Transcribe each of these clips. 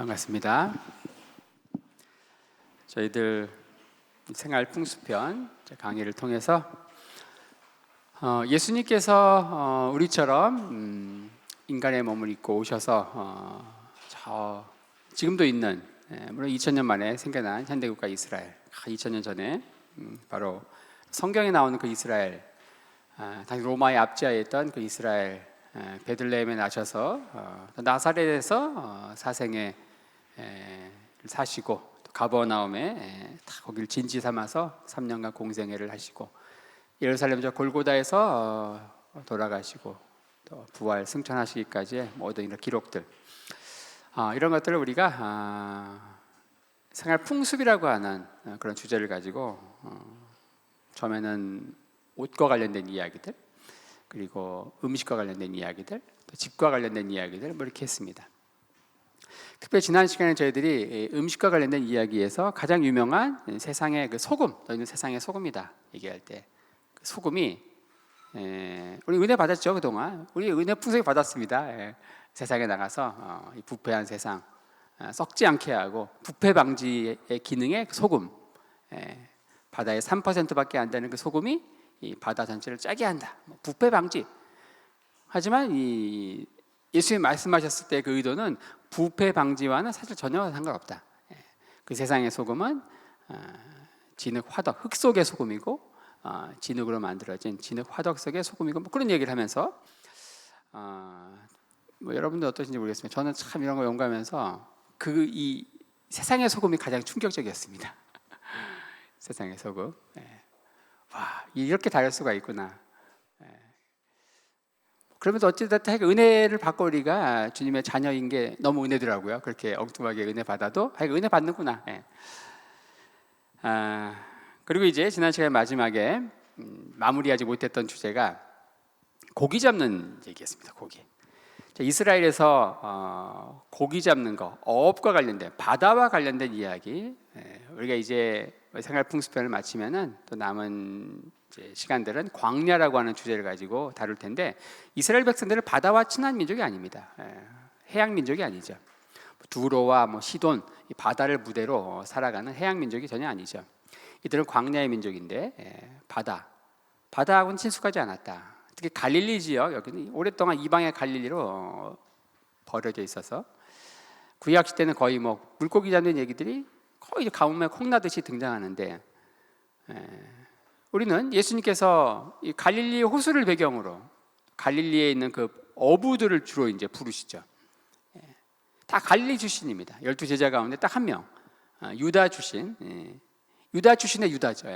반갑습니다. 저희들 생활 풍수편 강의를 통해서 예수님께서 우리처럼 인간의 몸을 입고 오셔서 지금도 있는, 물론 2000년 만에 생겨난 현대국가 이스라엘, 2000년 전에 바로 성경에 나오는 그 이스라엘, 당시 로마의 압제하에 있던 그 이스라엘, 베들레헴에 나셔서 나사렛에서 사생에 사시고, 또 가버나움에 거기를 진지 삼아서 3년간 공생애를 하시고, 예루살렘 저 골고다에서 돌아가시고 또 부활 승천하시기까지의 모든 이런 기록들, 이런 것들을 우리가 생활 풍습이라고 하는 그런 주제를 가지고 처음에는 옷과 관련된 이야기들, 그리고 음식과 관련된 이야기들, 또 집과 관련된 이야기들 이렇게 했습니다. 특별히 지난 시간에 저희들이 음식과 관련된 이야기에서 가장 유명한 세상의 그 소금, 너희는 세상의 소금이다 얘기할 때 그 소금이, 우리 은혜 받았죠. 그동안 우리 은혜 풍성히 받았습니다. 세상에 나가서 이 부패한 세상 썩지 않게 하고 부패 방지의 기능의 소금, 바다의 3%밖에 안 되는 그 소금이 이 바다 전체를 짜게 한다. 부패 방지. 하지만 이 예수님이 말씀하셨을 때 그 의도는 부패 방지와는 사실 전혀 상관없다. 그 세상의 소금은 진흙 화덕, 흙 속의 소금이고, 진흙으로 만들어진 진흙 화덕 속의 소금이고, 그런 얘기를 하면서 여러분들 어떠신지 모르겠습니다. 저는 참 이런 거 연구하면서 이 세상의 소금이 가장 충격적이었습니다. 세상의 소금. 와, 이렇게 다를 수가 있구나. 그러면서 어찌됐든 은혜를 받고 우리가 주님의 자녀인 게 너무 은혜더라고요. 그렇게 엉뚱하게 은혜 받아도 은혜 받는구나. 그리고 이제 지난 시간 마지막에 마무리하지 못했던 주제가 고기 잡는 얘기였습니다. 고기. 이스라엘에서 고기 잡는 거, 어업과 관련된, 바다와 관련된 이야기, 우리가 이제 생활 풍수편을 마치면은 또 남은 이제 시간들은 광야라고 하는 주제를 가지고 다룰 텐데, 이스라엘 백성들은 바다와 친한 민족이 아닙니다. 해양 민족이 아니죠. 두로와 시돈, 이 바다를 무대로 살아가는 해양 민족이 전혀 아니죠. 이들은 광야의 민족인데 바다하고는 친숙하지 않았다. 특히 갈릴리 지역, 여기는 오랫동안 이방의 갈릴리로 버려져 있어서 구약 시대는 거의 물고기 잡는 얘기들이 거의 가뭄에 콩나듯이 등장하는데, 우리는 예수님께서 이 갈릴리 호수를 배경으로 갈릴리에 있는 그 어부들을 주로 이제 부르시죠. 다 갈릴리 출신입니다. 12 제자 가운데 딱 한 명, 유다 출신, 유다 출신의 유다죠.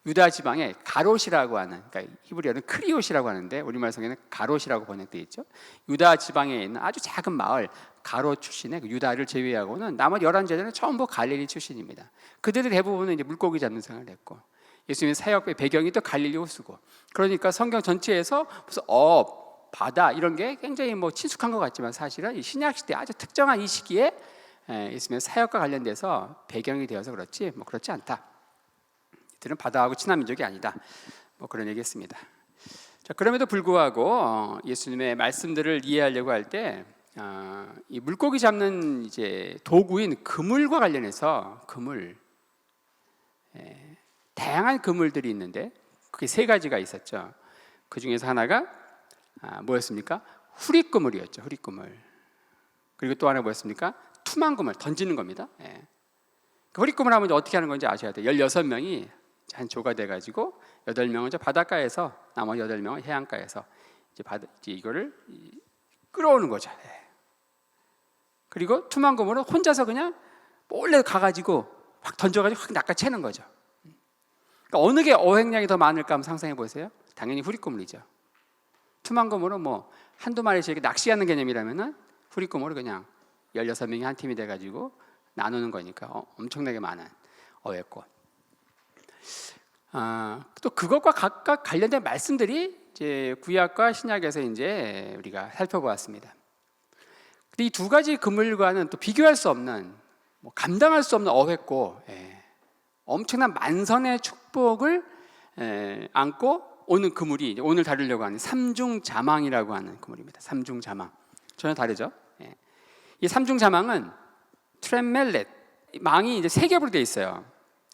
유다 지방의 가롯이라고 하는, 그러니까 히브리어는 크리옷이라고 하는데 우리말 성에는 가롯이라고 번역되어 있죠. 유다 지방에 있는 아주 작은 마을 가롯 출신의 그 유다를 제외하고는 나머지 11제자는 전부 갈릴리 출신입니다. 그들의 대부분은 이제 물고기 잡는 생활을 했고, 예수님의 사역의 배경이 또 갈릴리 호수고, 그러니까 성경 전체에서 무슨 바다 이런 게 굉장히 친숙한 것 같지만 사실은 이 신약 시대 아주 특정한 이 시기에 예수님의 사역과 관련돼서 배경이 되어서 그렇지 그렇지 않다. 이들은 바다하고 친한 민족이 아니다. 그런 얘기했습니다. 자, 그럼에도 불구하고 예수님의 말씀들을 이해하려고 할 때 이 물고기 잡는 이제 도구인 그물과 관련해서 다양한 그물들이 있는데 그게 3가지가 있었죠. 그 중에서 하나가 뭐였습니까? 후리그물이었죠. 후리그물. 그리고 또 하나 뭐였습니까? 투망그물, 던지는 겁니다. 후리그물 하면 어떻게 하는 건지 아셔야 돼요. 16명이 한 조가 돼가지고 8명은 저 바닷가에서, 나머지 8명은 해안가에서 이제 이거를 끌어오는 거죠. 그리고 투망그물은 혼자서 그냥 몰래 가가지고 확 던져가지고 확 낚아채는 거죠. 그러니까 어느 게 어획량이 더 많을까 한번 상상해 보세요. 당연히 후리그물이죠. 투망그물은 한두 마리씩 이렇게 낚시하는 개념이라면은 후리그물은 그냥 16명이 한 팀이 돼가지고 나누는 거니까 엄청나게 많은 어획권. 또 그것과 각각 관련된 말씀들이 이제 구약과 신약에서 이제 우리가 살펴보았습니다. 근데 이 2가지 그물과는 또 비교할 수 없는, 감당할 수 없는 어획고, 엄청난 만선의 축복을 안고 오는 그물이 오늘 다루려고 하는 삼중자망이라고 하는 그물입니다. 삼중자망 전혀 다르죠. 이 삼중자망은 트렘멜렛, 망이 이제 세 겹으로 되어 있어요.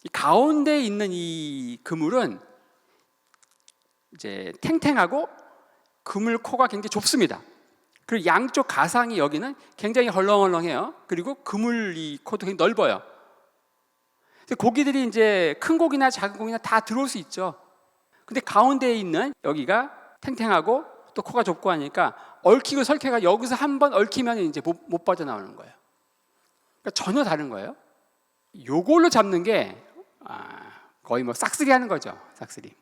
이 가운데 있는 이 그물은 이제 탱탱하고 그물 코가 굉장히 좁습니다. 그리고 양쪽 가상이 여기는 굉장히 헐렁헐렁해요. 그리고 그물 이 코도 굉장히 넓어요. 고기들이 이제 큰 고기나 작은 고기나 다 들어올 수 있죠. 근데 가운데에 있는 여기가 탱탱하고 또 코가 좁고 하니까 얽히고 설켜가 여기서 한번 얽히면 이제 못 빠져나오는 거예요. 그러니까 전혀 다른 거예요. 요걸로 잡는 게 거의 뭐 싹쓸이 하는 거죠. 싹쓸이.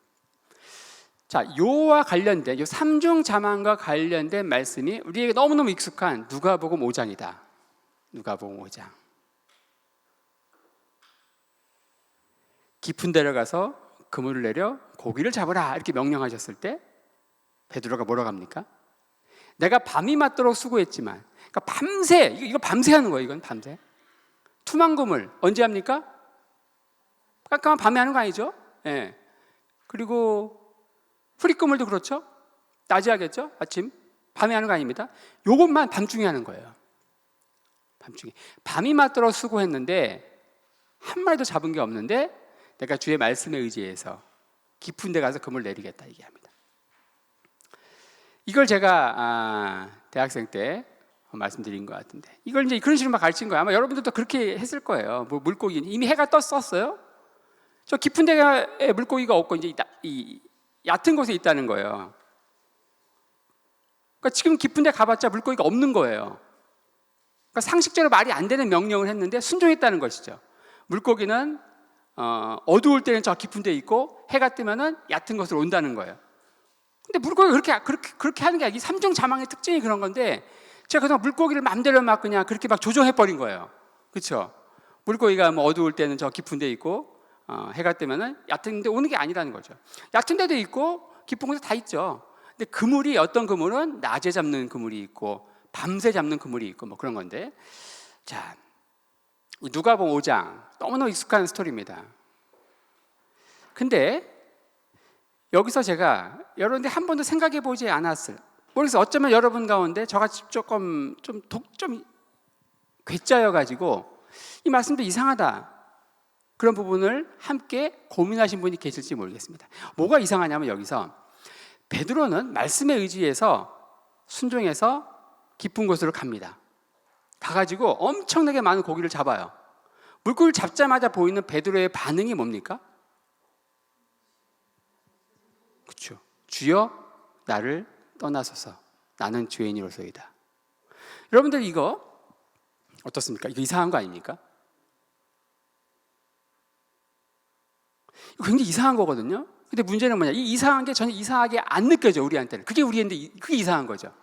자, 요와 관련된 요 삼중 자망과 관련된 말씀이 우리에게 너무너무 익숙한 누가복음 5장이다. 누가복음 5장. 깊은 데로 가서 그물을 내려 고기를 잡으라 이렇게 명령하셨을 때 베드로가 뭐라고 합니까? 내가 밤이 맞도록 수고했지만, 그러니까 밤새, 이거 밤새 하는 거예요. 이건 밤새. 투망 그물 언제 합니까? 깜깜한 밤에 하는 거 아니죠? 예. 그리고 후리그물도 그렇죠? 낮에 하겠죠? 아침 밤에 하는 거 아닙니다. 요것만 밤중에 하는 거예요. 밤중에 밤이 맞도록 수고했는데 한 마리도 잡은 게 없는데 내가 주의 말씀에 의지해서 깊은 데 가서 그물 내리겠다 얘기합니다. 이걸 제가 대학생 때 말씀드린 것 같은데 이걸 이제 그런 식으로 막 가르친 거예요. 아마 여러분들도 그렇게 했을 거예요. 뭐 물고기 이미 해가 떴었어요. 저 깊은 데에 물고기가 없고 이제 이 얕은 곳에 있다는 거예요. 그러니까 지금 깊은 데 가봤자 물고기가 없는 거예요. 그러니까 상식적으로 말이 안 되는 명령을 했는데 순종했다는 것이죠. 물고기는 어두울 때는 저 깊은 데 있고 해가 뜨면은 얕은 곳으로 온다는 거예요. 근데 물고기가 그렇게 하는 게 아니라 이 삼중 자망의 특징이 그런 건데 제가 그냥 물고기를 마음대로 막 그냥 그렇게 막 조종해 버린 거예요. 그렇죠? 물고기가 뭐 어두울 때는 저 깊은 데 있고 해가 뜨면은 얕은 데 오는 게 아니라는 거죠. 얕은 데도 있고 깊은 곳에 다 있죠. 근데 그물이 어떤 그물은 낮에 잡는 그물이 있고 밤새 잡는 그물이 있고 뭐 그런 건데, 자, 누가복음 5장 너무너무 익숙한 스토리입니다. 근데 여기서 제가 여러분들 한 번도 생각해 보지 않았어요. 그래서 어쩌면 여러분 가운데 저같이 조금 좀 괴짜여 가지고 이 말씀도 이상하다 그런 부분을 함께 고민하신 분이 계실지 모르겠습니다. 뭐가 이상하냐면 여기서 베드로는 말씀에 의지해서 순종해서 깊은 곳으로 갑니다. 가가지고 엄청나게 많은 고기를 잡아요. 물고기를 잡자마자 보이는 베드로의 반응이 뭡니까? 그렇죠. 주여 나를 떠나소서 나는 죄인이로소이다. 여러분들 이거 어떻습니까? 이거 이상한 거 아닙니까? 이거 굉장히 이상한 거거든요. 근데 문제는 뭐냐? 이 이상한 게 전혀 이상하게 안 느껴져 우리한테는. 그게 그게 이상한 거죠.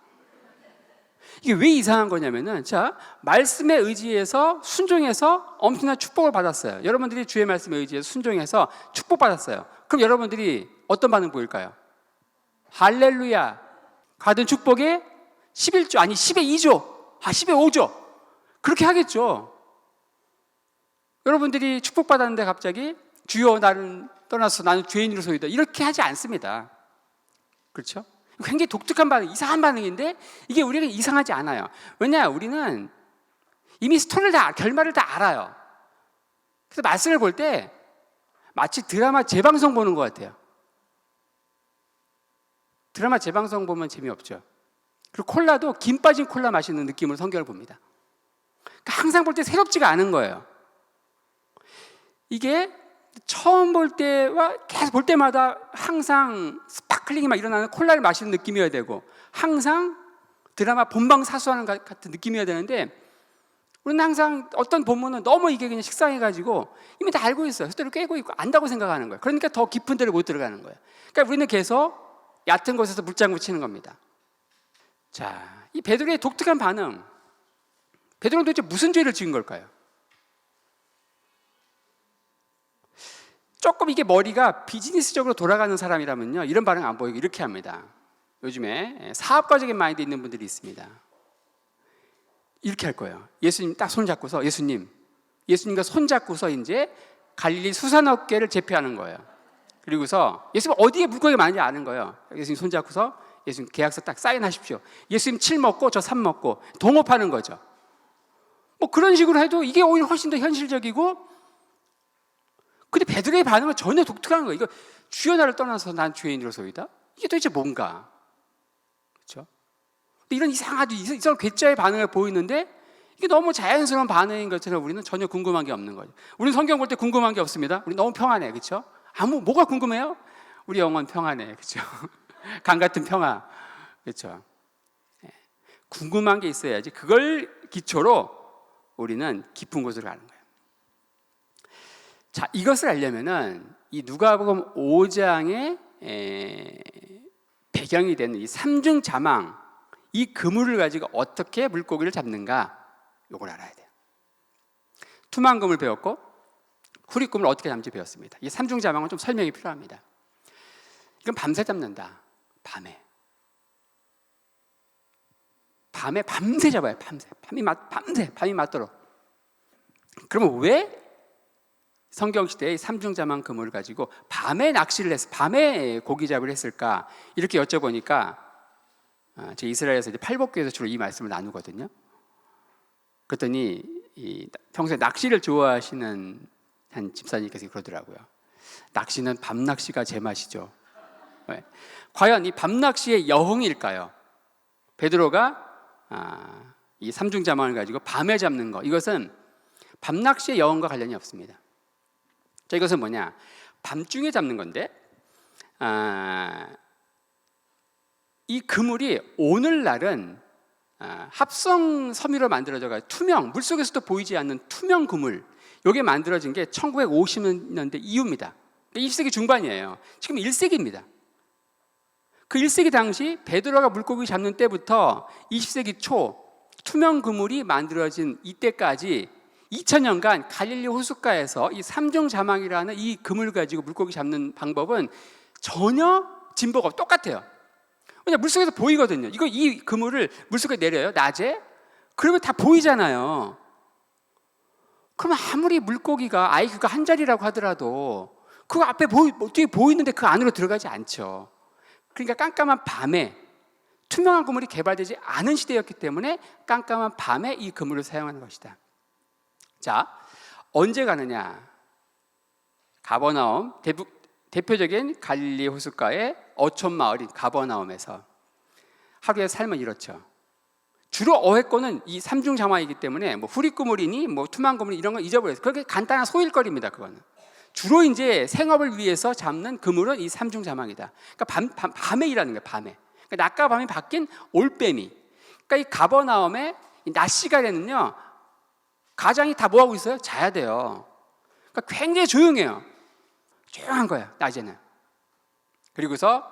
이게 왜 이상한 거냐면은 자, 말씀에 의지해서 순종해서 엄청난 축복을 받았어요. 여러분들이 주의 말씀에 의지해서 순종해서 축복받았어요. 그럼 여러분들이 어떤 반응 보일까요? 할렐루야. 받은 축복에 11조 아니 10의 2조 10의 5조 그렇게 하겠죠. 여러분들이 축복받았는데 갑자기 주여 나를 떠나서 나는 죄인으로소이다 이렇게 하지 않습니다. 그렇죠? 굉장히 독특한 반응, 이상한 반응인데 이게 우리가 이상하지 않아요. 왜냐? 우리는 이미 스토리를 결말을 다 알아요. 그래서 말씀을 볼 때 마치 드라마 재방송 보는 것 같아요. 드라마 재방송 보면 재미없죠. 그리고 콜라도 김 빠진 콜라 마시는 느낌으로 성경을 봅니다. 그러니까 항상 볼 때 새롭지가 않은 거예요. 이게 처음 볼 때와 계속 볼 때마다 항상 스파클링이 막 일어나는 콜라를 마시는 느낌이어야 되고 항상 드라마 본방 사수하는 같은 느낌이어야 되는데 우리는 항상 어떤 본문은 너무 이게 그냥 식상해가지고 이미 다 알고 있어요. 스토리를 깨고 있고 안다고 생각하는 거예요. 그러니까 더 깊은 데를 못 들어가는 거예요. 그러니까 우리는 계속 얕은 곳에서 물장구 치는 겁니다. 자, 이 베드로의 독특한 반응, 베드로는 도대체 무슨 죄를 지은 걸까요? 조금 이게 머리가 비즈니스적으로 돌아가는 사람이라면요 이런 반응 안 보이고 이렇게 합니다. 요즘에 사업가적인 마인드 있는 분들이 있습니다. 이렇게 할 거예요. 예수님 딱 손잡고서 예수님과 손잡고서 이제 갈릴리 수산업계를 제패하는 거예요. 그리고서 예수님 어디에 물고기가 많은지 아는 거예요. 예수님 손잡고서 예수님 계약서 딱 사인하십시오. 예수님 7 먹고 저 3 먹고 동업하는 거죠. 뭐 그런 식으로 해도 이게 오히려 훨씬 더 현실적이고, 근데 베드로의 반응은 전혀 독특한 거예요. 이거 주여 나를 떠나서 난 죄인으로소이다. 이게 도대체 뭔가? 그렇죠? 근데 이런 이상한 괴짜의 반응을 보이는데 이게 너무 자연스러운 반응인 것처럼 우리는 전혀 궁금한 게 없는 거죠. 우리는 성경 볼 때 궁금한 게 없습니다. 우리 너무 평안해, 그렇죠? 뭐가 궁금해요? 우리 영혼 평안해, 그렇죠? 강 같은 평화, 그렇죠? 궁금한 게 있어야지. 그걸 기초로 우리는 깊은 곳으로 가는 거예요. 자, 이것을 알려면은 이 누가복음 5장의 배경이 되는 이 삼중 자망, 이 그물을 가지고 어떻게 물고기를 잡는가, 요걸 알아야 돼요. 투망 그물 배웠고 후리꿈을 어떻게 잡는지 배웠습니다. 이 삼중 자망은 좀 설명이 필요합니다. 이건 밤새 잡는다. 밤새 잡아요. 밤이 맞도록. 그러면 왜 성경 시대의 삼중자망 그물을 가지고 밤에 고기 잡을 했을까? 이렇게 여쭤보니까 제 이스라엘에서 이제 팔복교에서 주로 이 말씀을 나누거든요. 그랬더니 평소에 낚시를 좋아하시는 한 집사님께서 그러더라고요. 낚시는 밤 낚시가 제맛이죠. 네. 과연 이 밤 낚시의 여흥일까요? 베드로가 이 삼중자망을 가지고 밤에 잡는 거, 이것은 밤 낚시의 여흥과 관련이 없습니다. 자, 이것은 뭐냐? 밤중에 잡는 건데, 이 그물이 오늘날은 합성 섬유로 만들어져서 투명, 물속에서도 보이지 않는 투명 그물, 이게 만들어진 게 1950년대 이후입니다. 20세기 중반이에요. 지금 1세기입니다. 그 1세기 당시 베드로가 물고기 잡는 때부터 20세기 초 투명 그물이 만들어진 이때까지 2000년간 갈릴리 호숫가에서 이 삼중자망이라는 이 그물 가지고 물고기 잡는 방법은 전혀 진보가 없고 똑같아요. 왜냐면 물속에서 보이거든요. 이 그물을 물속에 내려요, 낮에. 그러면 다 보이잖아요. 그러면 아무리 물고기가 IQ가 한 자리라고 하더라도 그 앞에 뒤에 보이는데 그 안으로 들어가지 않죠. 그러니까 깜깜한 밤에, 투명한 그물이 개발되지 않은 시대였기 때문에 깜깜한 밤에 이 그물을 사용하는 것이다. 자, 언제 가느냐? 가버나움, 대표적인 갈릴리 호숫가의 어촌 마을인 가버나움에서 하루의 삶은 이렇죠. 주로 어획권은 이 삼중자망이기 때문에 뭐 후리그물이니 뭐 투망그물 이런 건 잊어버렸어요. 그렇게 간단한 소일거리입니다. 그거는 주로 이제 생업을 위해서 잡는 그물은 이 삼중자망이다. 그러니까 밤에 일하는 거예요. 밤에. 그러니까 낮과 밤이 바뀐 올빼미. 그러니까 이 가버나움의 낮 시간에는요, 가장이 다 뭐 하고 있어요? 자야 돼요. 그러니까 굉장히 조용해요. 조용한 거예요, 낮에는. 그리고서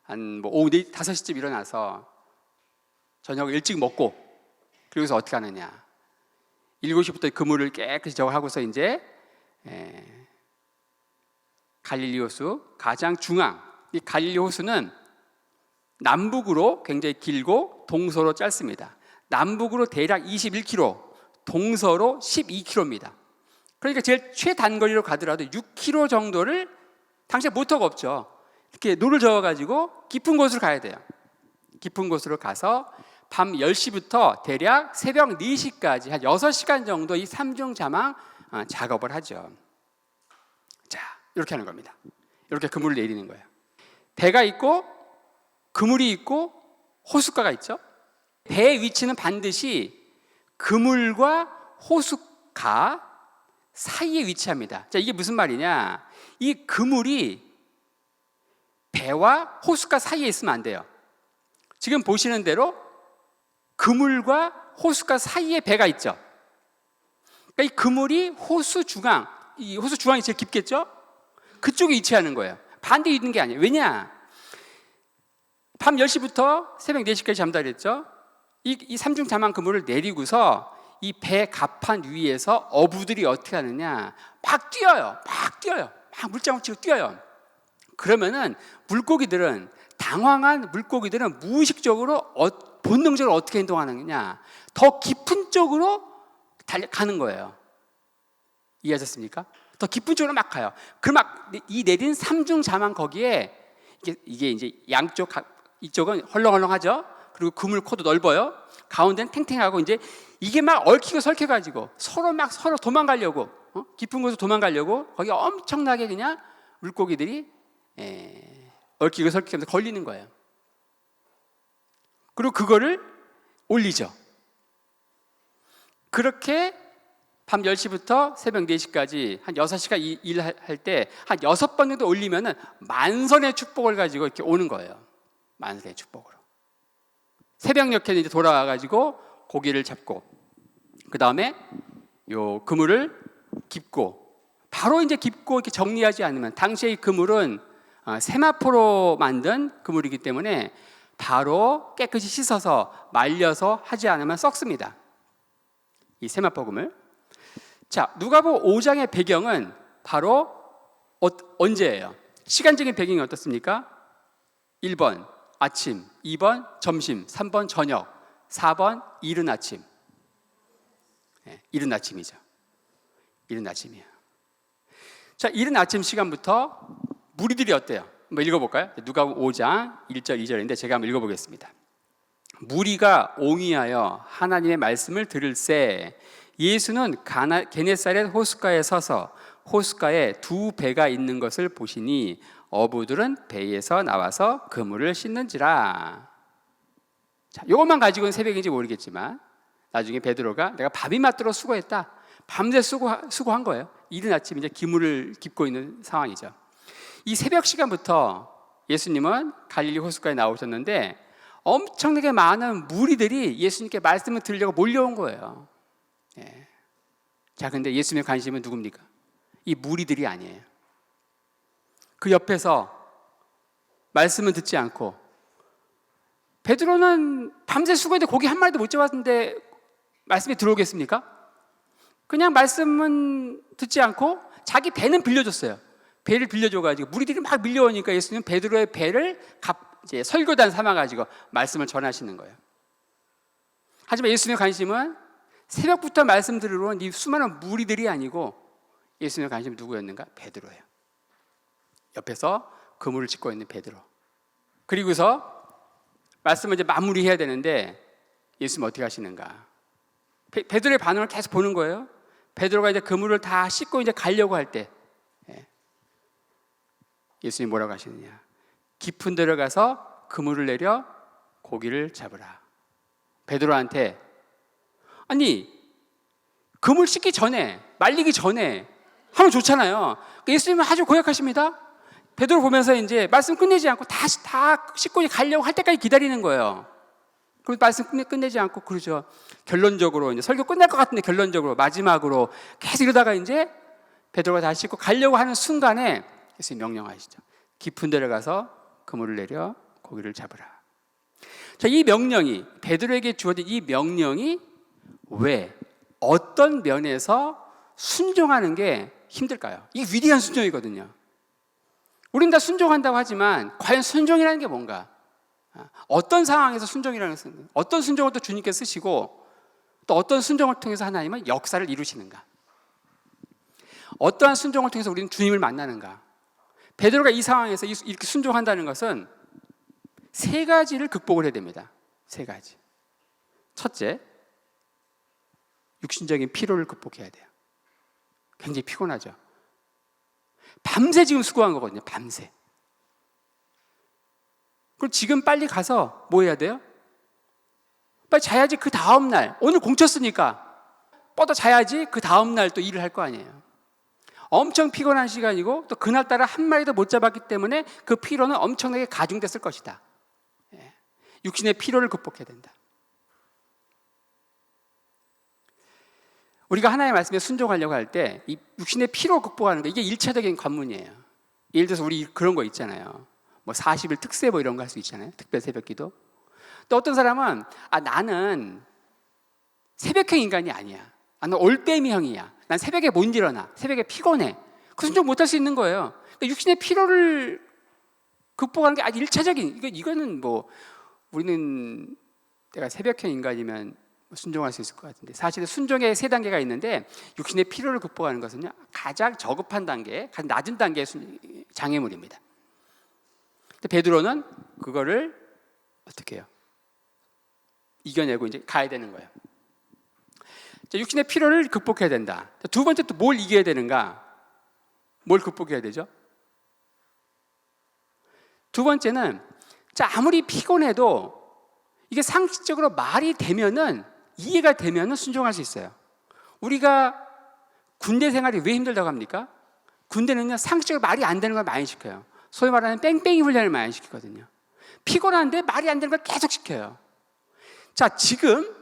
한 뭐 오후 5시쯤 일어나서 저녁을 일찍 먹고, 그리고서 어떻게 하느냐? 7시부터 그물을 깨끗이 저하고서 이제 갈릴리 호수 가장 중앙, 이 갈릴리 호수는 남북으로 굉장히 길고 동서로 짧습니다. 남북으로 대략 21km, 동서로 12km입니다. 그러니까 제일 최단거리로 가더라도 6km 정도를, 당시에 모터가 없죠. 이렇게 노를 저어가지고 깊은 곳으로 가야 돼요. 깊은 곳으로 가서 밤 10시부터 대략 새벽 4시까지 한 6시간 정도 이 삼중자망 작업을 하죠. 자, 이렇게 하는 겁니다. 이렇게 그물을 내리는 거예요. 배가 있고 그물이 있고 호숫가가 있죠. 배의 위치는 반드시 그물과 호숫가 사이에 위치합니다. 자, 이게 무슨 말이냐? 이 그물이 배와 호숫가 사이에 있으면 안 돼요. 지금 보시는 대로 그물과 호숫가 사이에 배가 있죠. 그러니까 이 그물이 호수 중앙, 이 호수 중앙이 제일 깊겠죠? 그쪽에 위치하는 거예요. 반대에 있는 게 아니에요. 왜냐? 밤 10시부터 새벽 4시까지 잠다 그랬죠? 이 삼중자망 그물을 내리고서 이 배 갑판 위에서 어부들이 어떻게 하느냐? 막 뛰어요. 막 물장구 치고 뛰어요. 그러면은 당황한 물고기들은 무의식적으로 본능적으로 어떻게 행동하느냐? 더 깊은 쪽으로 가는 거예요. 이해하셨습니까? 더 깊은 쪽으로 막 가요. 그럼 막 이 내린 삼중자망 거기에 이게 이제 양쪽, 이쪽은 헐렁헐렁하죠. 그리고 그물 코도 넓어요. 가운데는 탱탱하고 이제 이게 막 얽히고 설켜가지고 서로 도망가려고 깊은 곳으로 도망가려고 거기 엄청나게 그냥 물고기들이 얽히고 설키면서 걸리는 거예요. 그리고 그거를 올리죠. 그렇게 밤 10시부터 새벽 4시까지 한 6시간 일할 때 한 6번 정도 올리면은 만선의 축복을 가지고 이렇게 오는 거예요. 만선의 축복으로. 새벽녘에 이제 돌아와가지고 고기를 잡고, 그 다음에 요 그물을 깁고, 바로 이제 깁고 이렇게 정리하지 않으면, 당시에 이 그물은 세마포로 만든 그물이기 때문에 바로 깨끗이 씻어서 말려서 하지 않으면 썩습니다. 이 세마포 그물. 자, 누가복음 5장의 배경은 바로 언제예요? 시간적인 배경이 어떻습니까? 1번 아침, 2번 점심, 3번 저녁, 4번 이른 아침. 이른 아침이죠. 이른 아침이에요. 자, 이른 아침 시간부터 무리들이 어때요? 한번 읽어볼까요? 누가복음 5장 1절 2절인데 제가 한번 읽어보겠습니다. 무리가 옹이하여 하나님의 말씀을 들을새 예수는 게네사렛 호숫가에 서서 호숫가에 두 배가 있는 것을 보시니 어부들은 배에서 나와서 그물을 씻는지라. 자, 이것만 가지고는 새벽인지 모르겠지만 나중에 베드로가 내가 밥이 맞도록 수고했다. 밤새 수고한 거예요. 이른 아침 이제 기물을 깁고 있는 상황이죠. 이 새벽 시간부터 예수님은 갈릴리 호숫가에 나오셨는데 엄청나게 많은 무리들이 예수님께 말씀을 들으려고 몰려온 거예요. 자, 근데 예수님의 관심은 누굽니까? 이 무리들이 아니에요. 그 옆에서 말씀은 듣지 않고, 베드로는 밤새 수고했는데 고기 한 마리도 못 잡았는데 말씀이 들어오겠습니까? 그냥 말씀은 듣지 않고 자기 배는 빌려줬어요. 배를 빌려줘가지고 무리들이 막 밀려오니까 예수님은 베드로의 배를 이제 설교단 삼아가지고 말씀을 전하시는 거예요. 하지만 예수님의 관심은 새벽부터 말씀 들으러 온 이 수많은 무리들이 아니고 예수님의 관심은 누구였는가? 베드로예요. 옆에서 그물을 짚고 있는 베드로. 그리고서 말씀을 이제 마무리해야 되는데 예수님은 어떻게 하시는가? 베드로의 반응을 계속 보는 거예요. 베드로가 이제 그물을 다 씻고 이제 가려고 할 때 예수님이 뭐라고 하시느냐? 깊은 데로 가서 그물을 내려 고기를 잡으라. 베드로한테 아니 그물 씻기 전에 말리기 전에 하면 좋잖아요. 예수님은 아주 고약하십니다. 베드로 보면서 이제 말씀 끝내지 않고 다 씻고 가려고 할 때까지 기다리는 거예요. 그리고 말씀 끝내지 않고 그러죠. 결론적으로 이제 설교 끝날 것 같은데 결론적으로 마지막으로 계속 이러다가 이제 베드로가 다 씻고 가려고 하는 순간에 예수님 명령하시죠. 깊은 데로 가서 그물을 내려 고기를 잡으라. 자, 이 명령이 베드로에게 주어진 이 명령이 왜 어떤 면에서 순종하는 게 힘들까요? 이게 위대한 순종이거든요. 우리는 다 순종한다고 하지만 과연 순종이라는 게 뭔가? 어떤 상황에서 순종이라는 것은 어떤 순종을 또 주님께 쓰시고 또 어떤 순종을 통해서 하나님은 역사를 이루시는가? 어떠한 순종을 통해서 우리는 주님을 만나는가? 베드로가 이 상황에서 이렇게 순종한다는 것은 세 가지를 극복을 해야 됩니다. 세 가지. 첫째, 육신적인 피로를 극복해야 돼요. 굉장히 피곤하죠. 밤새 지금 수고한 거거든요. 밤새. 그럼 지금 빨리 가서 뭐 해야 돼요? 빨리 자야지. 그 다음날 오늘 공쳤으니까 뻗어 자야지. 그 다음날 또 일을 할 거 아니에요. 엄청 피곤한 시간이고 또 그날따라 한 마리도 못 잡았기 때문에 그 피로는 엄청나게 가중됐을 것이다. 육신의 피로를 극복해야 된다. 우리가 하나님의 말씀에 순종하려고 할 때 이 육신의 피로 극복하는 거 이게 1차적인 관문이에요. 예를 들어서 우리 그런 거 있잖아요. 뭐 40일 특세 뭐 이런 거 할 수 있잖아요. 특별 새벽기도. 또 어떤 사람은 나는 새벽형 인간이 아니야. 나는 올빼미형이야. 난 새벽에 못 일어나. 새벽에 피곤해. 그 순종 못 할 수 있는 거예요. 그러니까 육신의 피로를 극복하는 게 아주 1차적인 이거는 뭐 우리는 내가 새벽형 인간이면 순종할 수 있을 것 같은데 사실은 순종의 3단계가 있는데 육신의 피로를 극복하는 것은요 가장 저급한 단계, 가장 낮은 단계의 장애물입니다. 근데 베드로는 그거를 어떻게 해요? 이겨내고 이제 가야 되는 거예요. 자, 육신의 피로를 극복해야 된다. 두 번째 또 뭘 이겨야 되는가? 뭘 극복해야 되죠? 두 번째는 자, 아무리 피곤해도 이게 상식적으로 말이 되면은 이해가 되면은 순종할 수 있어요. 우리가 군대 생활이 왜 힘들다고 합니까? 군대는요, 상식적으로 말이 안 되는 걸 많이 시켜요. 소위 말하는 뺑뺑이 훈련을 많이 시키거든요. 피곤한데 말이 안 되는 걸 계속 시켜요. 자, 지금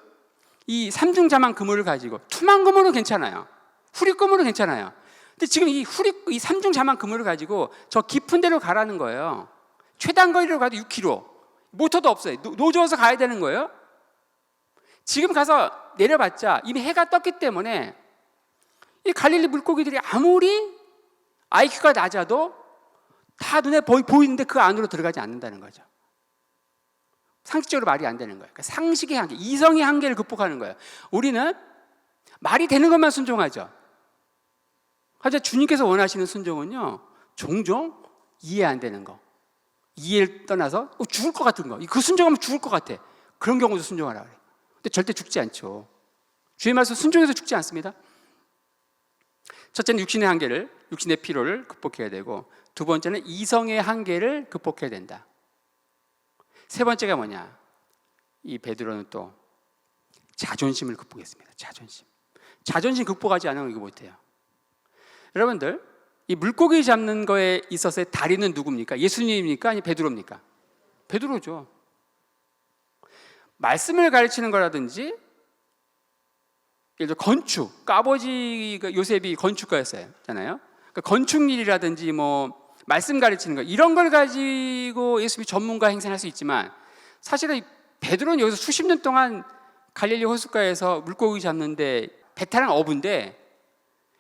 이 삼중자만 그물을 가지고 투만 그물은 괜찮아요. 후리 그물은 괜찮아요. 근데 지금 이 삼중자만 그물을 가지고 저 깊은 데로 가라는 거예요. 최단거리로 가도 6km. 모터도 없어요. 노져서 가야 되는 거예요. 지금 가서 내려봤자 이미 해가 떴기 때문에 이 갈릴리 물고기들이 아무리 IQ가 낮아도 다 눈에 보이는데 그 안으로 들어가지 않는다는 거죠. 상식적으로 말이 안 되는 거예요. 그러니까 상식의 한계, 이성의 한계를 극복하는 거예요. 우리는 말이 되는 것만 순종하죠. 하지만 주님께서 원하시는 순종은요, 종종 이해 안 되는 거, 이해를 떠나서 죽을 것 같은 거, 그 순종하면 죽을 것 같아. 그런 경우도 순종하라 그래요. 근데 절대 죽지 않죠. 주의 말씀 순종해서 죽지 않습니다. 첫째는 육신의 한계를, 육신의 피로를 극복해야 되고, 두 번째는 이성의 한계를 극복해야 된다. 세 번째가 뭐냐? 이 베드로는 또 자존심을 극복했습니다. 자존심 극복하지 않으면 이거 못해요. 여러분들, 이 물고기 잡는 거에 있어서의 달인은 누굽니까? 예수님입니까? 아니 베드로입니까? 베드로죠. 말씀을 가르치는 거라든지, 예를 들어 건축, 그러니까 아버지 요셉이 건축가였잖아요. 그러니까 건축일이라든지 뭐 말씀 가르치는 거, 이런 걸 가지고 예수님이 전문가 행세할 수 있지만, 사실은 베드로는 여기서 수십 년 동안 갈릴리 호숫가에서 물고기 잡는데 베테랑 어부인데,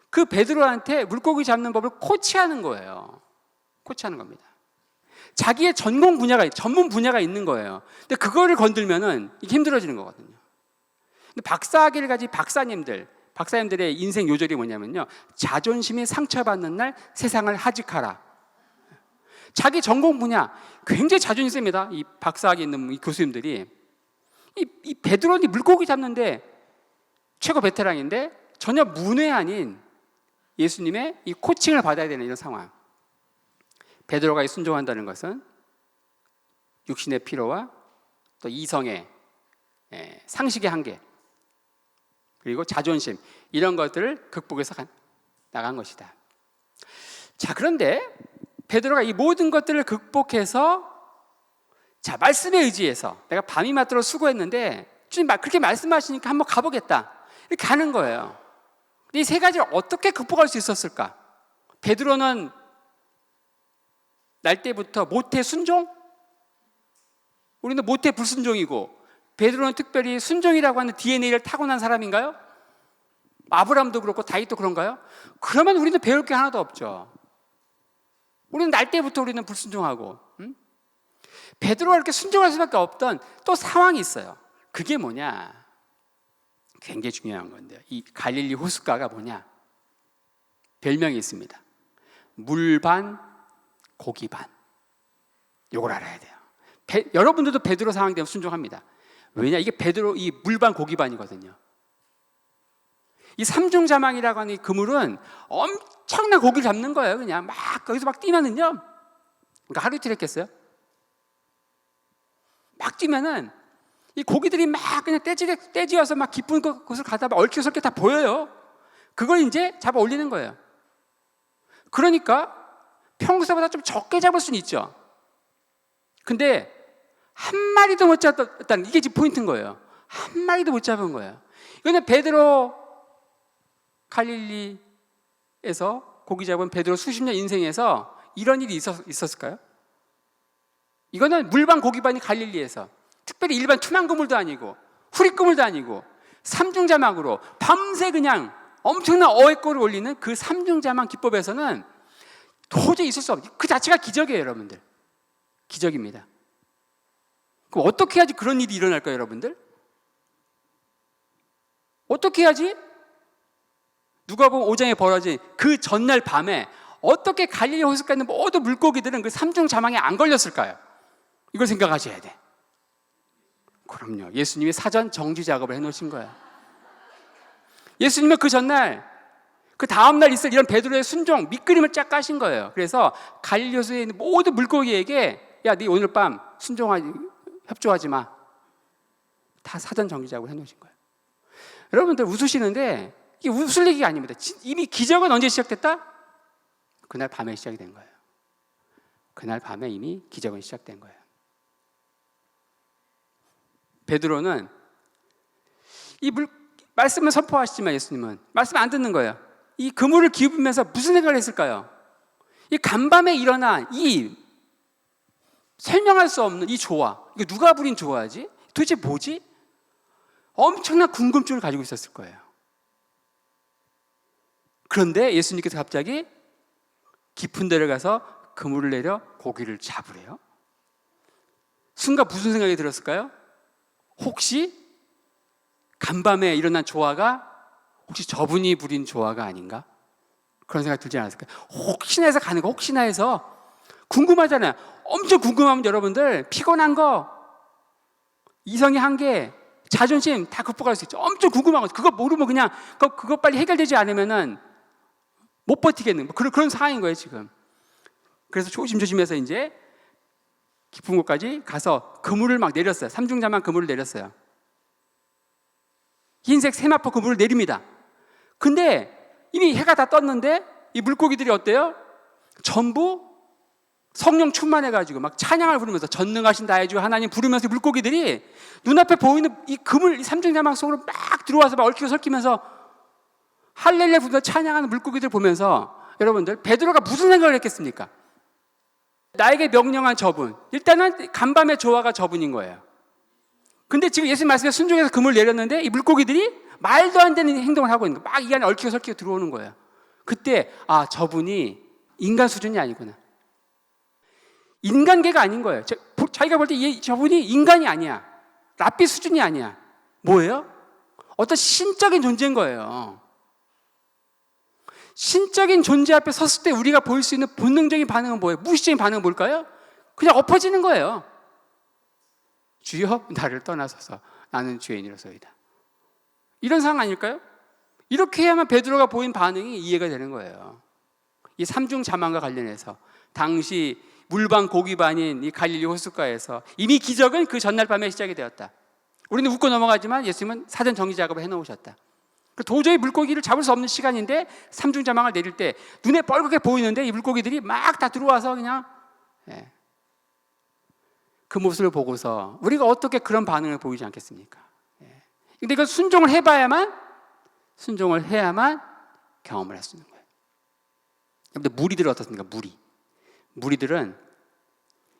그 베드로한테 물고기 잡는 법을 코치하는 거예요. 코치하는 겁니다. 자기의 전문 분야가 있는 거예요. 근데 그거를 건들면은 이게 힘들어지는 거거든요. 근데 박사학위를 가진 박사님들의 인생 요절이 뭐냐면요, 자존심이 상처받는 날 세상을 하직하라. 자기 전공 분야 굉장히 자존심 셉니다. 이 박사학위 있는 이 교수님들이 이 베드로니 물고기 잡는데 최고 베테랑인데 전혀 문외 아닌 예수님의 이 코칭을 받아야 되는 이런 상황. 베드로가 순종한다는 것은 육신의 피로와 또 이성의 상식의 한계, 그리고 자존심, 이런 것들을 극복해서 나간 것이다. 자, 그런데 베드로가 이 모든 것들을 극복해서, 자, 말씀에 의지해서 내가 밤이 맞도록 수고했는데 주님 그렇게 말씀하시니까 한번 가보겠다, 이렇게 가는 거예요. 이 세 가지를 어떻게 극복할 수 있었을까? 베드로는 날 때부터 모태 순종, 우리는 모태 불순종이고, 베드로는 특별히 순종이라고 하는 DNA를 타고난 사람인가요? 아브라함도 그렇고 다윗도 그런가요? 그러면 우리는 배울 게 하나도 없죠. 우리는 날 때부터 우리는 불순종하고, 베드로가 이렇게 순종할 수밖에 없던 또 상황이 있어요. 그게 뭐냐? 굉장히 중요한 건데요. 이 갈릴리 호숫가가 뭐냐? 별명이 있습니다. 물 반, 고기 반. 이걸 알아야 돼요. 여러분들도 베드로 상황 되면 순종합니다. 왜냐? 이게 베드로 이 물 반, 고기 반이거든요. 이 삼중자망이라고 하는 이 그물은 엄청난 고기를 잡는 거예요. 그냥 막 거기서 막 뛰면은요, 그러니까 하루 이틀 했겠어요? 막 뛰면은 이 고기들이 막 그냥 떼지어서 막 깊은 곳을 가다 막 얽혀설켜 다 보여요. 그걸 이제 잡아 올리는 거예요. 그러니까 평소보다 좀 적게 잡을 수는 있죠. 근데 한 마리도 못 잡았다는, 이게 지금 포인트인 거예요. 한 마리도 못 잡은 거예요. 이거는 베드로 갈릴리에서 고기 잡은 베드로 수십 년 인생에서 이런 일이 있었을까요? 이거는 물반 고기반이 갈릴리에서, 특별히 일반 투만 그물도 아니고 후리 그물도 아니고 삼중자망으로 밤새 그냥 엄청난 어획골을 올리는 그 삼중자망 기법에서는 도저히 있을 수 없어요. 그 자체가 기적이에요, 여러분들. 기적입니다. 그럼 어떻게 해야지 그런 일이 일어날까요, 여러분들? 어떻게 해야지? 누가복음 5장에 벌어진 그 전날 밤에 어떻게 갈릴리 호숫가에 있는 모든 물고기들은 그 삼중자망에 안 걸렸을까요? 이걸 생각하셔야 돼. 그럼요. 예수님이 사전 정지 작업을 해놓으신 거야. 예수님은 그 전날, 그 다음날 있을 이런 베드로의 순종, 밑그림을 쫙 까신 거예요. 그래서 갈릴리 호수에 있는 모든 물고기에게 야, 네 오늘 밤 협조하지 마. 다 사전 정지 작업을 해놓으신 거예요. 여러분들 웃으시는데 이게 웃을 얘기가 아닙니다. 이미 기적은 언제 시작됐다? 그날 밤에 시작이 된 거예요. 그날 밤에 이미 기적은 시작된 거예요. 베드로는 말씀을 선포하시지만 예수님은 말씀 안 듣는 거예요. 이 그물을 기울이면서 무슨 생각을 했을까요? 이 간밤에 일어난 이 설명할 수 없는 이 조화, 이거 누가 부린 조화지? 도대체 뭐지? 엄청난 궁금증을 가지고 있었을 거예요. 그런데 예수님께서 갑자기 깊은 데를 가서 그물을 내려 고기를 잡으래요. 순간 무슨 생각이 들었을까요? 혹시 간밤에 일어난 조화가 혹시 저분이 부린 조화가 아닌가? 그런 생각이 들지 않았을까요? 혹시나 해서 가는 거, 혹시나 해서 궁금하잖아요. 엄청 궁금하면 여러분들 피곤한 거, 이성의 한계, 자존심 다 극복할 수 있죠. 엄청 궁금한 거, 그거 모르면 그냥 그거 빨리 해결되지 않으면은 못 버티겠는 그런 상황인 거예요 지금. 그래서 조심조심해서 이제 깊은 곳까지 가서 그물을 막 내렸어요. 삼중자만 그물을 내렸어요. 흰색 세마포 그물을 내립니다. 근데 이미 해가 다 떴는데 이 물고기들이 어때요? 전부 성령 충만해가지고 막 찬양을 부르면서 전능하신 나의 주 하나님 부르면서 물고기들이 눈앞에 보이는 이 그물, 이 삼중자막 속으로 막 들어와서 막 얽히고 설키면서 할렐루야 부르면서 찬양하는 물고기들 보면서 여러분들 베드로가 무슨 생각을 했겠습니까? 나에게 명령한 저분, 일단은 간밤의 조화가 저분인 거예요. 근데 지금 예수님 말씀에 순종해서 그물 내렸는데 이 물고기들이 말도 안 되는 행동을 하고 있는 거예요. 막 이 안에 얽히고 설키고 들어오는 거예요. 그때 저분이 인간 수준이 아니구나. 인간계가 아닌 거예요. 자기가 볼 때 저분이 인간이 아니야. 랍비 수준이 아니야. 뭐예요? 어떤 신적인 존재인 거예요. 신적인 존재 앞에 섰을 때 우리가 보일 수 있는 본능적인 반응은 뭐예요? 무의식적인 반응은 뭘까요? 그냥 엎어지는 거예요. 주여 나를 떠나소서 나는 죄인이로소이다. 이런 상황 아닐까요? 이렇게 해야만 베드로가 보인 반응이 이해가 되는 거예요. 이 삼중 자만과 관련해서 당시 물반 고기반인 이 갈릴리 호숫가에서 이미 기적은 그 전날 밤에 시작이 되었다. 우리는 웃고 넘어가지만 예수님은 사전 정리 작업을 해놓으셨다. 도저히 물고기를 잡을 수 없는 시간인데 삼중 자망을 내릴 때 눈에 뻘겋게 보이는데 이 물고기들이 막 다 들어와서 그냥 그 모습을 보고서 우리가 어떻게 그런 반응을 보이지 않겠습니까? 근데 이건 순종을 해야만 경험을 할 수 있는 거예요. 근데 무리들은 어떻습니까? 무리들은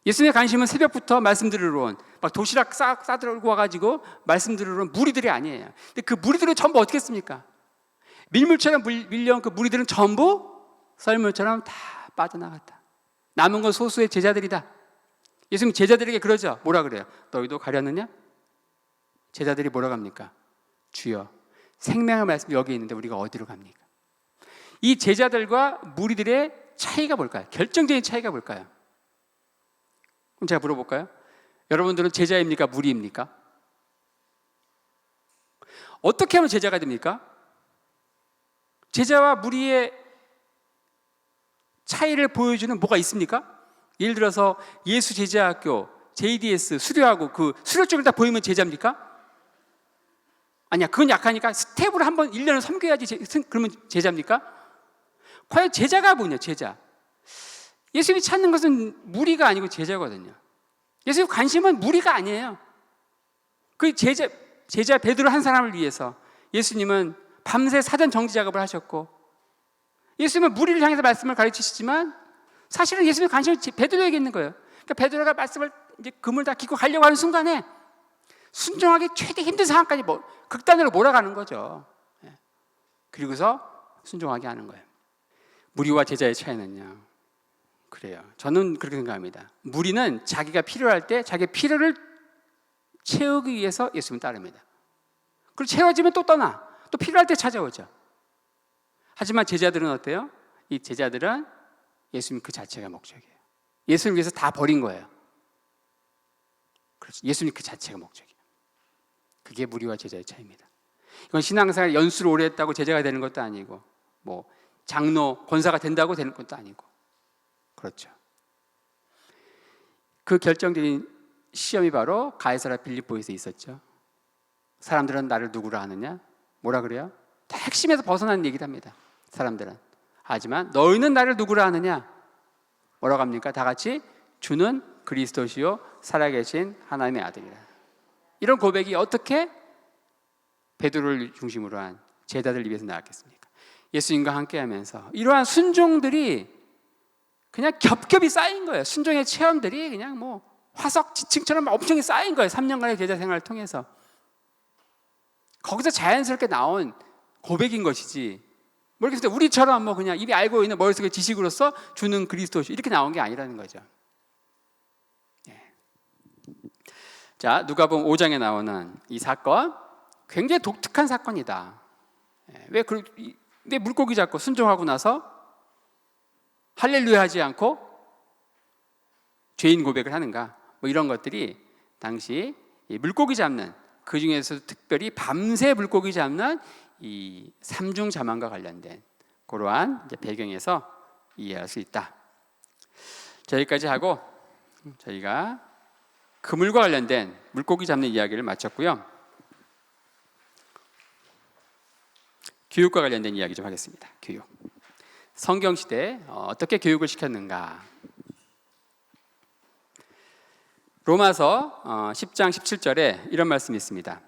예수님의 관심은 새벽부터 말씀 들으러 온 막 도시락 싸들고 와가지고 말씀 들으러 온 무리들이 아니에요. 근데 그 무리들은 전부 어떻게 했습니까? 밀물처럼 밀려온 그 무리들은 전부 썰물처럼 다 빠져나갔다. 남은 건 소수의 제자들이다. 예수님 제자들에게 그러죠. 뭐라 그래요? 너희도 가렸느냐? 제자들이 뭐라고 합니까? 주여 생명의 말씀 여기 있는데 우리가 어디로 갑니까? 이 제자들과 무리들의 차이가 뭘까요? 결정적인 차이가 뭘까요? 그럼 제가 물어볼까요? 여러분들은 제자입니까? 무리입니까? 어떻게 하면 제자가 됩니까? 제자와 무리의 차이를 보여주는 뭐가 있습니까? 예를 들어서 예수 제자학교, JDS 수료하고 그 수료증을 다 보이면 제자입니까? 아니야, 그건 약하니까 스텝으로 한번 1년을 섬겨야지 그러면 제자입니까? 과연 제자가 뭐냐, 제자. 예수님이 찾는 것은 무리가 아니고 제자거든요. 예수님 관심은 무리가 아니에요. 그 제자 베드로 한 사람을 위해서 예수님은 밤새 사전 정지 작업을 하셨고 예수님은 무리를 향해서 말씀을 가르치시지만 사실은 예수님의 관심은 베드로에게 있는 거예요. 그러니까 베드로가 말씀을 이제 그물 다 깃고 가려고 하는 순간에 순종하기 최대 힘든 상황까지 극단으로 몰아가는 거죠. 그리고서 순종하게 하는 거예요. 무리와 제자의 차이는요. 그래요. 저는 그렇게 생각합니다. 무리는 자기가 필요할 때 자기의 필요를 채우기 위해서 예수님을 따릅니다. 그리고 채워지면 또 떠나. 또 필요할 때 찾아오죠. 하지만 제자들은 어때요? 이 제자들은 예수님 그 자체가 목적이에요. 예수님을 위해서 다 버린 거예요. 그렇죠. 예수님 그 자체가 목적이에요. 그게 무리와 제자의 차이입니다. 이건 신앙생활 연수를 오래 했다고 제자가 되는 것도 아니고 뭐 장로, 권사가 된다고 되는 것도 아니고 그렇죠. 그 결정적인 시험이 바로 가이사랴 빌립보에서 있었죠. 사람들은 나를 누구라 하느냐? 뭐라 그래요? 다 핵심에서 벗어난 얘기를 합니다. 사람들은. 하지만 너희는 나를 누구라 하느냐? 뭐라고 합니까? 다 같이 주는 그리스도시요 살아계신 하나님의 아들이라. 이런 고백이 어떻게 베드로를 중심으로 한 제자들 입에서 나왔겠습니까? 예수님과 함께하면서 이러한 순종들이 그냥 겹겹이 쌓인 거예요. 순종의 체험들이 그냥 뭐 화석 지층처럼 엄청 쌓인 거예요. 3년간의 제자 생활을 통해서. 거기서 자연스럽게 나온 고백인 것이지 모르겠어요. 우리처럼 뭐 그냥 입이 알고 있는 머릿속에 지식으로서 주는 그리스도시 이렇게 나온 게 아니라는 거죠. 예. 자, 누가복음 5장에 나오는 이 사건 굉장히 독특한 사건이다. 예. 왜 물고기 잡고 순종하고 나서 할렐루야 하지 않고 죄인 고백을 하는가? 뭐 이런 것들이 당시 이 물고기 잡는 그 중에서 특별히 밤새 물고기 잡는 이 삼중 자만과 관련된 그러한 이제 배경에서 이해할 수 있다. 자, 여기까지 하고 저희가 그물과 관련된 물고기 잡는 이야기를 마쳤고요. 교육과 관련된 이야기 좀 하겠습니다. 교육. 성경 시대에 어떻게 교육을 시켰는가? 로마서 10장 17절에 이런 말씀이 있습니다.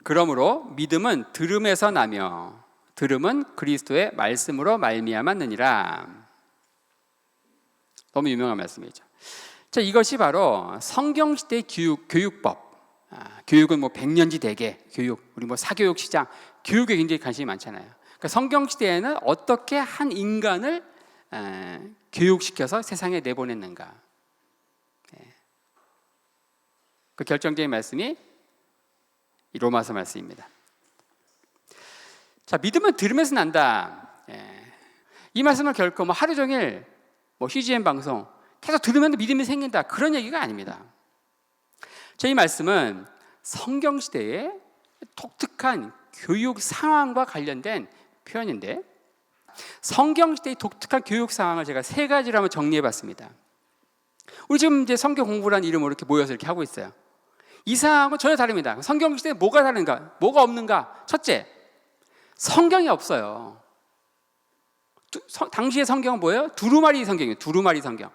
그러므로 믿음은 들음에서 나며 들음은 그리스도의 말씀으로 말미암았느니라. 너무 유명한 말씀이죠. 자, 이것이 바로 성경 시대의 교육법. 교육은 뭐 백년지 대계 교육, 우리 뭐 사교육 시장, 교육에 굉장히 관심이 많잖아요. 그러니까 성경 시대에는 어떻게 한 인간을 교육시켜서 세상에 내보냈는가. 그 결정적인 말씀이 이 로마서 말씀입니다. 자, 믿음은 들으면서 난다. 이 말씀은 결코 뭐 하루 종일 뭐 CGN 방송 계속 들으면 믿음이 생긴다 그런 얘기가 아닙니다. 자, 이 말씀은 성경 시대의 독특한 교육 상황과 관련된 표현인데 성경 시대의 독특한 교육 상황을 제가 세 가지로 한번 정리해봤습니다. 우리 지금 이제 성경 공부라는 이름으로 이렇게 모여서 이렇게 하고 있어요. 이 상황은 전혀 다릅니다. 성경 시대에 뭐가 다른가? 뭐가 없는가? 첫째, 성경이 없어요. 당시의 성경은 뭐예요? 두루마리 성경이에요. 두루마리 성경.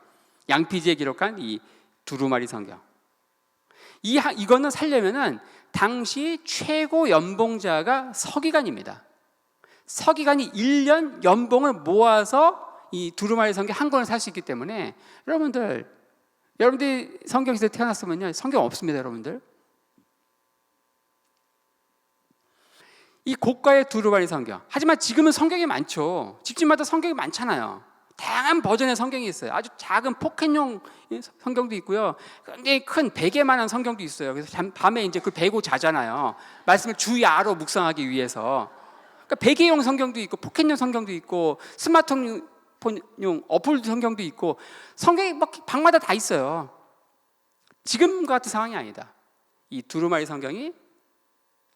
양피지에 기록한 이 두루마리 성경. 이거는 살려면은 당시 최고 연봉자가 서기관입니다. 서기관이 1년 연봉을 모아서 이 두루마리 성경 한 권을 살 수 있기 때문에 여러분들이 성경 시대에 태어났으면요 성경 없습니다. 여러분들 이 고가의 두루마리 성경. 하지만 지금은 성경이 많죠. 집집마다 성경이 많잖아요. 다양한 버전의 성경이 있어요. 아주 작은 포켓용 성경도 있고요. 굉장히 큰 베개만한 성경도 있어요. 그래서 밤에 이제 그 베고 자잖아요. 말씀을 주야로 묵상하기 위해서. 그러니까 베개용 성경도 있고 포켓용 성경도 있고 스마트폰용 어플 성경도 있고 성경이 막 방마다 다 있어요. 지금 같은 상황이 아니다. 이 두루마리 성경이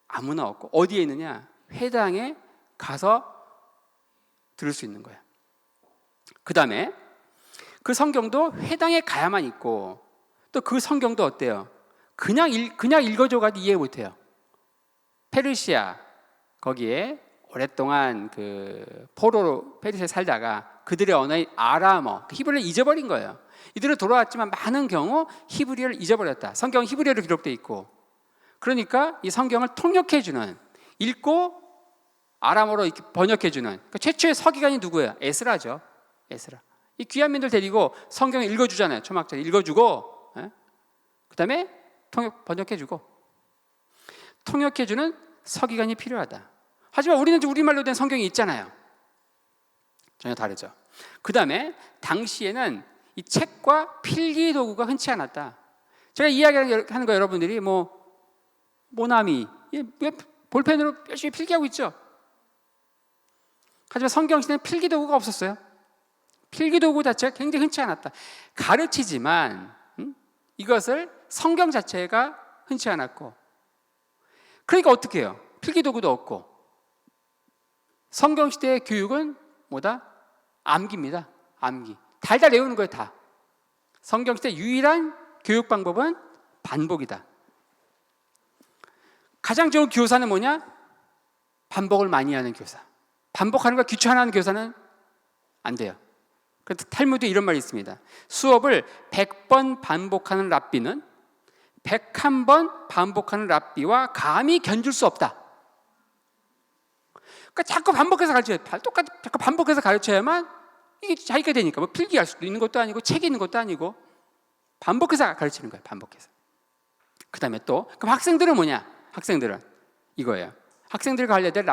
아무나 없고 어디에 있느냐? 회당에 가서 들을 수 있는 거예요. 그 다음에 그 성경도 회당에 가야만 있고 또 그 성경도 어때요? 그냥 읽어줘가지고 이해 못해요. 페르시아 거기에 오랫동안 그 포로로 페르시아에 살다가 그들의 언어인 아람어, 히브리어를 잊어버린 거예요. 이들은 돌아왔지만 많은 경우 히브리어를 잊어버렸다. 성경은 히브리어로 기록되어 있고 그러니까 이 성경을 통역해주는 읽고 아람어로 번역해주는 그러니까 최초의 서기관이 누구예요? 에스라죠. 에스라. 이 귀한 민들 데리고 성경을 읽어주잖아요. 초막절 읽어주고 그 다음에 번역해주고 통역해주는 서기관이 필요하다. 하지만 우리는 우리말로 된 성경이 있잖아요. 전혀 다르죠. 그 다음에 당시에는 이 책과 필기 도구가 흔치 않았다. 제가 이야기하는 거 여러분들이 모나미 볼펜으로 열심히 필기하고 있죠. 하지만 성경 시대는 필기 도구가 없었어요. 필기 도구 자체가 굉장히 흔치 않았다. 가르치지만 이것을 성경 자체가 흔치 않았고 그러니까 어떻게 해요? 필기도구도 없고. 성경시대의 교육은 뭐다? 암기입니다. 암기. 달달 외우는 거예요, 다. 성경시대 유일한 교육 방법은 반복이다. 가장 좋은 교사는 뭐냐? 반복을 많이 하는 교사. 반복하는 거 귀찮아하는 교사는 안 돼요. 그래서 탈무드에 이런 말이 있습니다. 수업을 100번 반복하는 랍비는 101번 반복하는 랍비와 감히 견줄 수 없다. 그러니까 자꾸 반복해서 가르쳐야 돼. 똑같이 자꾸 반복해서 가르쳐야만 이게 자기가 되니까. 뭐 필기할 수도 있는 것도 아니고 책이 있는 것도 아니고 반복해서 가르치는 거예요. 반복해서. 그 다음에 또 그럼 학생들은 뭐냐? 학생들은 이거예요. 학생들과 관련된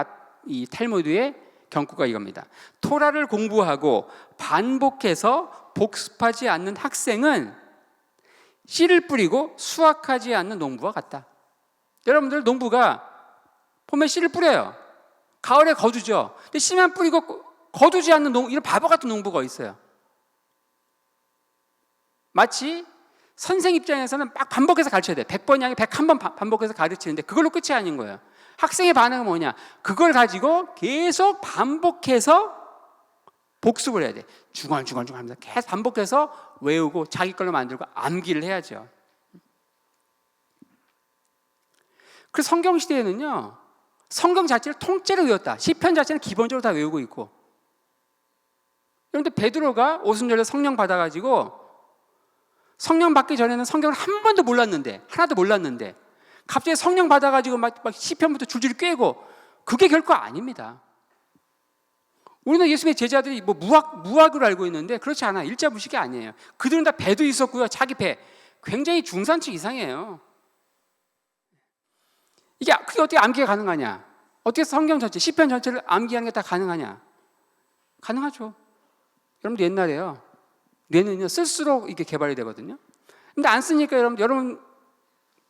이 탈무드의 경구가 이겁니다. 토라를 공부하고 반복해서 복습하지 않는 학생은 씨를 뿌리고 수확하지 않는 농부와 같다. 여러분들 농부가 봄에 씨를 뿌려요. 가을에 거두죠. 근데 씨만 뿌리고 거두지 않는 이런 바보 같은 농부가 있어요. 마치 선생 입장에서는 막 반복해서 가르쳐야 돼. 100번이 아니고 101번 반복해서 가르치는데 그걸로 끝이 아닌 거예요. 학생의 반응은 뭐냐? 그걸 가지고 계속 반복해서 복습을 해야 돼. 중얼중얼 하면서 계속 반복해서 외우고 자기 걸로 만들고 암기를 해야죠. 그래서 성경 시대에는요, 성경 자체를 통째로 외웠다. 시편 자체는 기본적으로 다 외우고 있고. 그런데 베드로가 오순절에 성령 받아가지고 성령 받기 전에는 성경을 한 번도 몰랐는데, 하나도 몰랐는데 갑자기 성령 받아가지고 막 시편부터 줄줄이 꿰고, 그게 결코 아닙니다. 우리는 예수님의 제자들이 뭐 무학을 알고 있는데 그렇지 않아요. 일자무식이 아니에요. 그들은 다 배도 있었고요. 자기 배 굉장히 중산층 이상이에요. 그게 어떻게 암기가 가능하냐? 어떻게 성경 전체, 시편 전체를 암기하는 게 다 가능하냐? 가능하죠. 여러분들 옛날에요, 뇌는요 쓸수록 이게 개발이 되거든요. 근데 안 쓰니까 여러분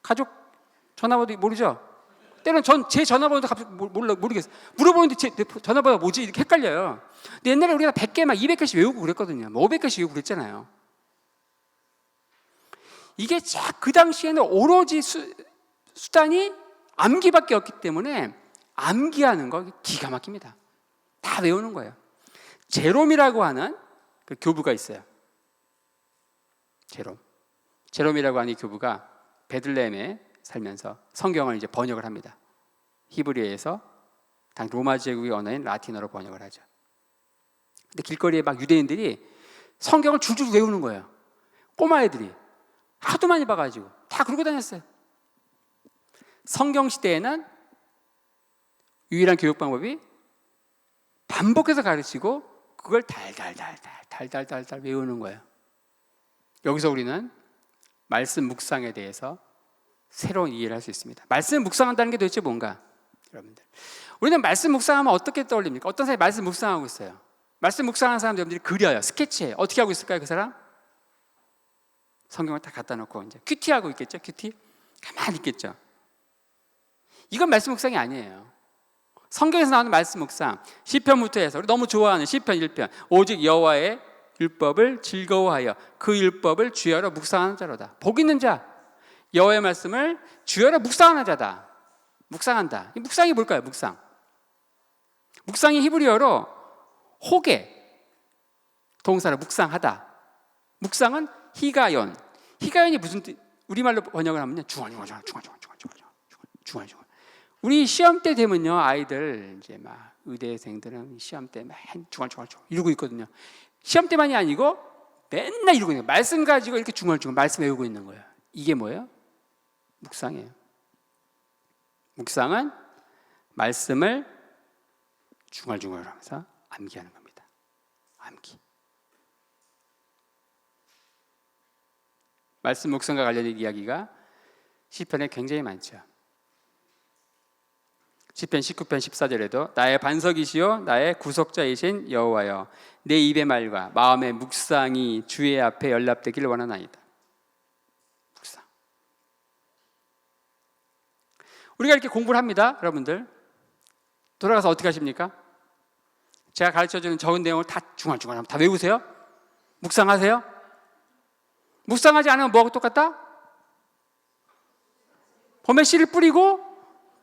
가족 전화번호 모르죠? 때로는 제 전화번호도 갑자기 모르겠어요. 물어보는데 제 전화번호가 뭐지? 이렇게 헷갈려요. 근데 옛날에 우리가 100개 막 200개씩 외우고 그랬거든요. 뭐 500개씩 외우고 그랬잖아요. 이게 그 당시에는 오로지 수단이 암기밖에 없기 때문에 암기하는 거 기가 막힙니다. 다 외우는 거예요. 제롬이라고 하는 그 교부가 있어요. 제롬이라고 하는 이 교부가 베들레헴에 살면서 성경을 이제 번역을 합니다. 히브리어에서 당 로마 제국의 언어인 라틴어로 번역을 하죠. 근데 길거리에 막 유대인들이 성경을 줄줄 외우는 거예요. 꼬마애들이 하도 많이 봐가지고 다 그러고 다녔어요. 성경 시대에는 유일한 교육 방법이 반복해서 가르치고 그걸 달달달 외우는 거예요. 여기서 우리는 말씀 묵상에 대해서 새로운 이해를 할 수 있습니다. 말씀 묵상한다는 게 도대체 뭔가? 여러분들, 우리는 말씀 묵상하면 어떻게 떠올립니까? 어떤 사람이 말씀 묵상하고 있어요. 말씀 묵상하는 사람들 여러분들이 그려요. 스케치해요. 어떻게 하고 있을까요? 그 사람? 성경을 다 갖다 놓고 이제 큐티하고 있겠죠? 큐티? 가만히 있겠죠? 이건 말씀 묵상이 아니에요. 성경에서 나오는 말씀 묵상, 시편부터 해서 우리 너무 좋아하는 시편 1편, 오직 여호와의 율법을 즐거워하여 그 율법을 주야로 묵상하는 자로다. 복 있는 자, 여호와의 말씀을 주야로 묵상하는 자다. 묵상한다. 이 묵상이 뭘까요? 묵상이 히브리어로 호게 동사로 묵상하다. 묵상은 히가연. 히가연이 무슨 뜻? 우리말로 번역을 하면요, 중얼중얼. 우리 시험 때 되면요, 아이들 이제 막 의대생들은 시험 때 막 중얼중얼 이러고 있거든요. 시험 때만이 아니고 맨날 이러고 있는 거예요. 말씀 가지고 이렇게 중얼중얼 말씀 외우고 있는 거예요. 이게 뭐예요? 묵상이에요. 묵상은 말씀을 중얼중얼 하면서 암기하는 겁니다. 암기. 말씀 묵상과 관련된 이야기가 시편에 굉장히 많죠. 시편 19편 14절에도 나의 반석이시요 나의 구속자이신 여호와여 내 입의 말과 마음의 묵상이 주의 앞에 연락되기를 원하나이다. 묵상. 우리가 이렇게 공부를 합니다. 여러분들 돌아가서 어떻게 하십니까? 제가 가르쳐주는 적은 내용을 다 중얼중얼 다 외우세요? 묵상하세요? 묵상하지 않으면 뭐하고 똑같다? 봄에 씨를 뿌리고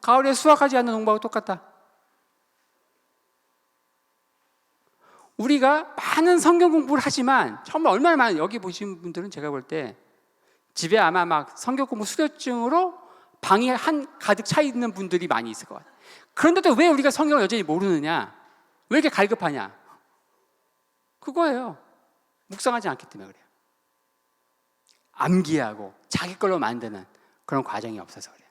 가을에 수확하지 않는 농부하고 똑같다. 우리가 많은 성경 공부를 하지만 정말 얼마나 많은, 여기 보신 분들은 제가 볼 때 집에 아마 막 성경 공부 수료증으로 방이 가득 차 있는 분들이 많이 있을 것 같아요. 그런데도 왜 우리가 성경을 여전히 모르느냐? 왜 이렇게 갈급하냐? 그거예요. 묵상하지 않기 때문에 그래요. 암기하고 자기 걸로 만드는 그런 과정이 없어서 그래요.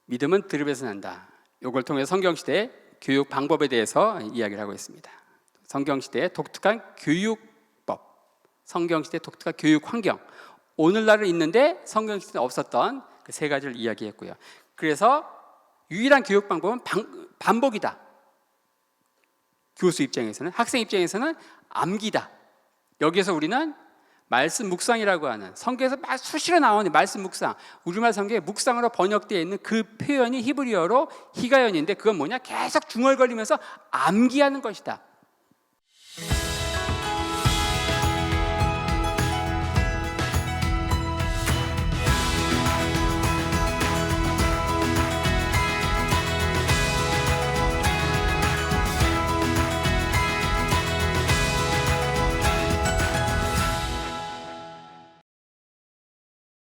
믿음은 들음에서 난다. 이걸 통해 성경시대의 교육 방법에 대해서 이야기를 하고 있습니다. 성경시대의 독특한 교육법, 성경시대의 독특한 교육 환경, 오늘날은 있는데 성경시대에 없었던 그 세 가지를 이야기했고요. 그래서 유일한 교육 방법은 반복이다. 교수 입장에서는, 학생 입장에서는 암기다. 여기에서 우리는 말씀 묵상이라고 하는, 성경에서 수시로 나오는 말씀 묵상, 우리말 성경에 묵상으로 번역되어 있는 그 표현이 히브리어로 히가연인데, 그건 뭐냐? 계속 중얼거리면서 암기하는 것이다.